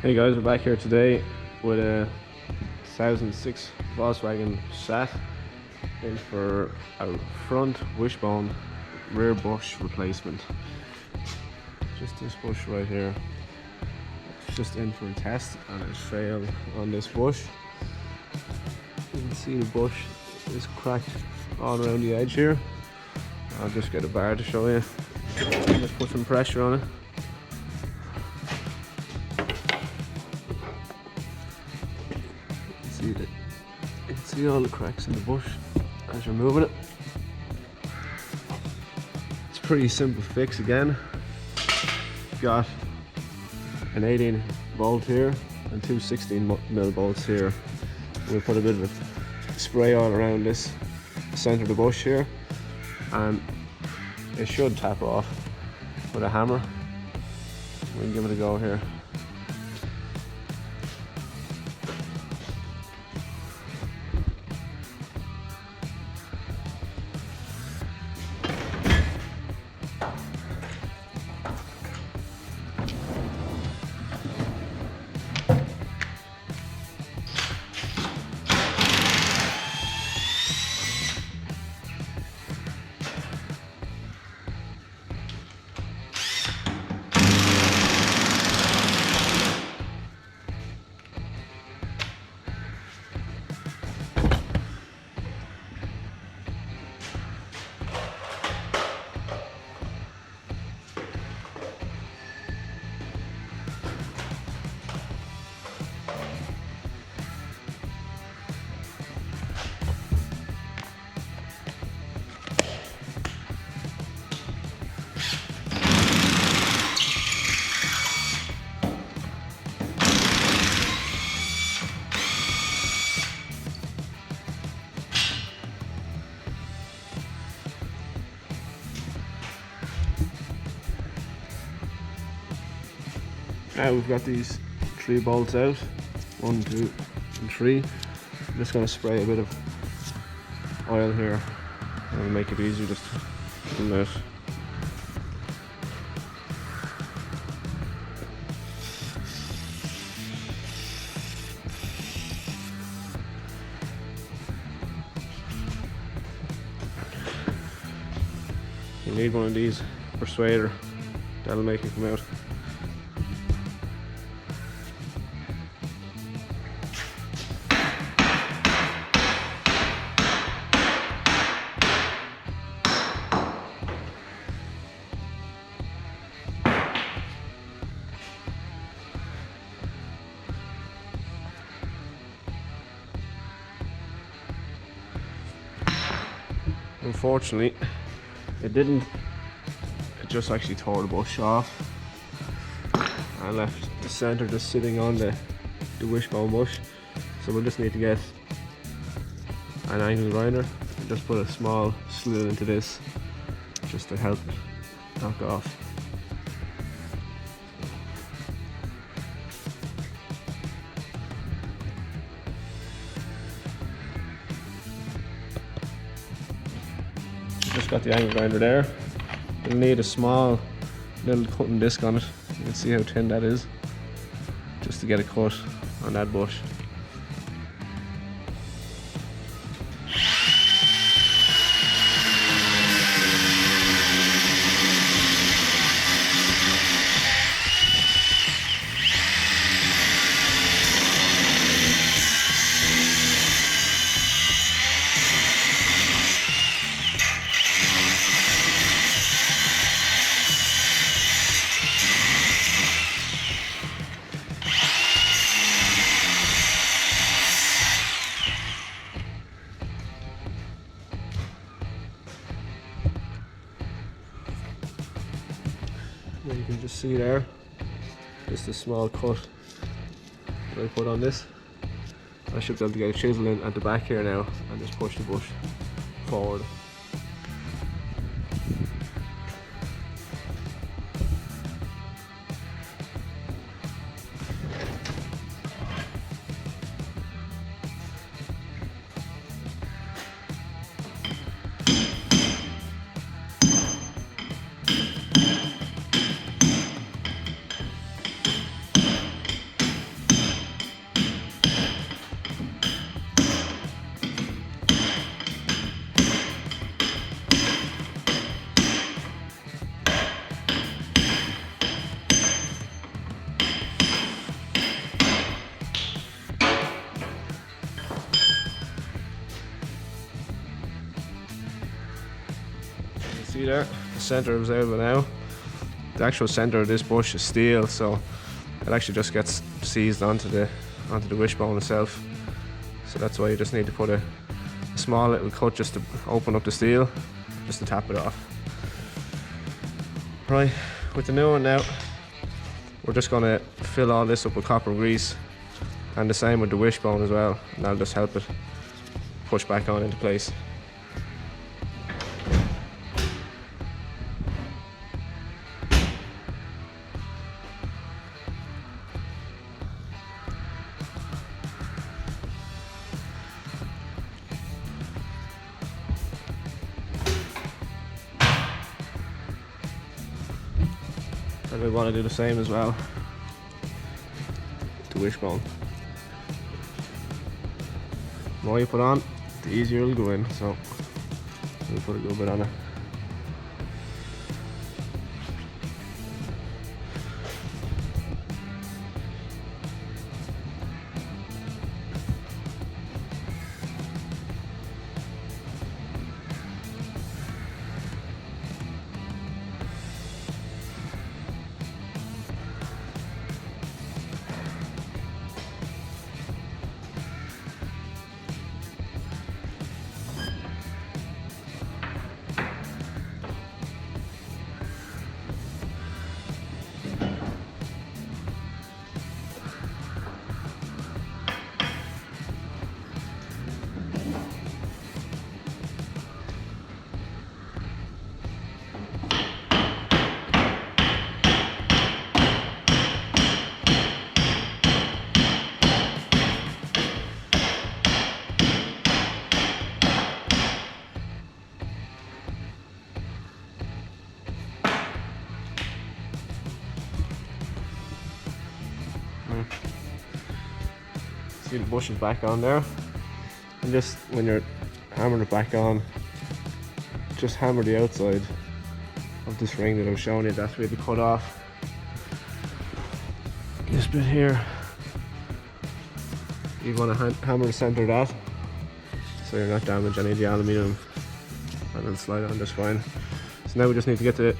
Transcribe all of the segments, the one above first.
Hey guys, we're back here today with a 2006 Volkswagen Passat in for a front wishbone rear bush replacement. Just this bush right here. It's just in for a test and it's failed on this bush. You can see the bush is cracked all around the edge here. I'll just get a bar to show you. Just put some pressure on it. You can see all the cracks in the bush as you're moving it. It's a pretty simple fix again. Got an 18 bolt here and two 16mm bolts here. We'll put a bit of spray all around this center of the bush here, and it should tap off with a hammer. We can give it a go here. Now we've got these 3 bolts out, 1, 2 and 3. I'm just going to spray a bit of oil here and make it easier just to pull them out. You need one of these persuader, that'll make it come out. Unfortunately, it didn't. It just actually tore the bush off and left the center just sitting on the wishbone bush. So we'll just need to get an angle grinder and just put a small slill into this just to help it knock off. Just got the angle grinder there. You'll need a small little cutting disc on it. You can see how thin that is, just to get a cut on that bush. You can just see there, just a small cut that I put on this. I should be able to get a chisel in at the back here now and just push the bush forward. See there, the center is out of it now. The actual center of this bush is steel, so it actually just gets seized onto the wishbone itself. So that's why you just need to put a small little cut just to open up the steel, just to tap it off. Right, with the new one now, we're just going to fill all this up with copper grease, and the same with the wishbone as well, and that'll just help it push back on into place. And we want to do the same as well to wishbone. The more you put on, the easier it'll go in, so we'll put a good bit on it. See the bush is back on there, and just when you're hammering it back on, just hammer the outside of this ring that I was showing you. That's where we cut off this bit here. You want to hammer the center of that so you're not damaging any of the aluminium, and it'll slide on just fine. So now we just need to get the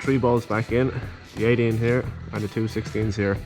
3 bolts back in, the 18 here and the 2 16s here.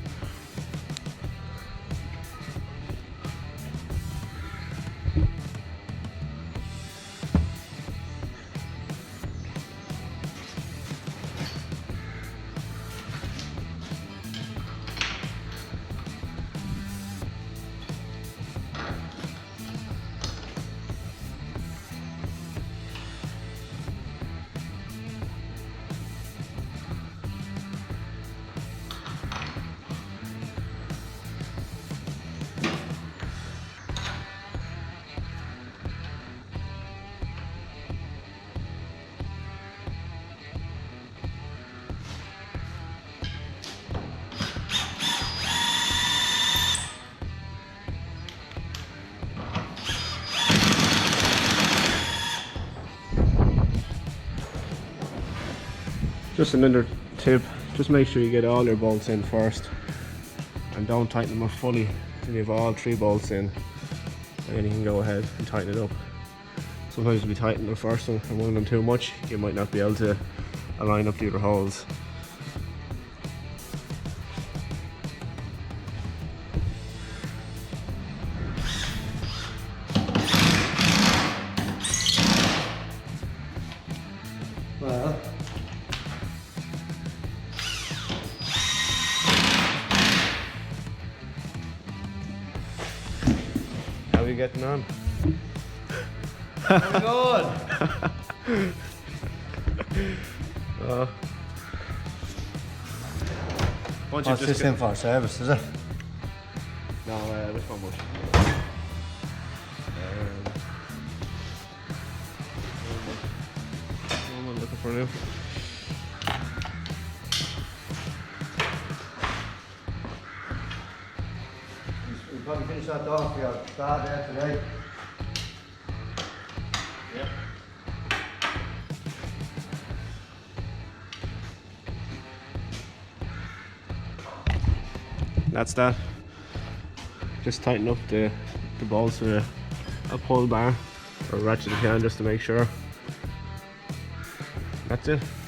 Just another tip, just make sure you get all your bolts in first and don't tighten them up fully until you have all 3 bolts in, and then you can go ahead and tighten it up. Sometimes if you tighten the first one and one of them too much, you might not be able to align up the other holes. Well, how are you getting on? very good. Once you What's this in for service, is it? No, which one was? I'm looking for now. We'll probably finish that off for your dad there today. Yeah. That's that. Just tighten up the bolts with a pull bar or ratchet if you can, just to make sure. That's it.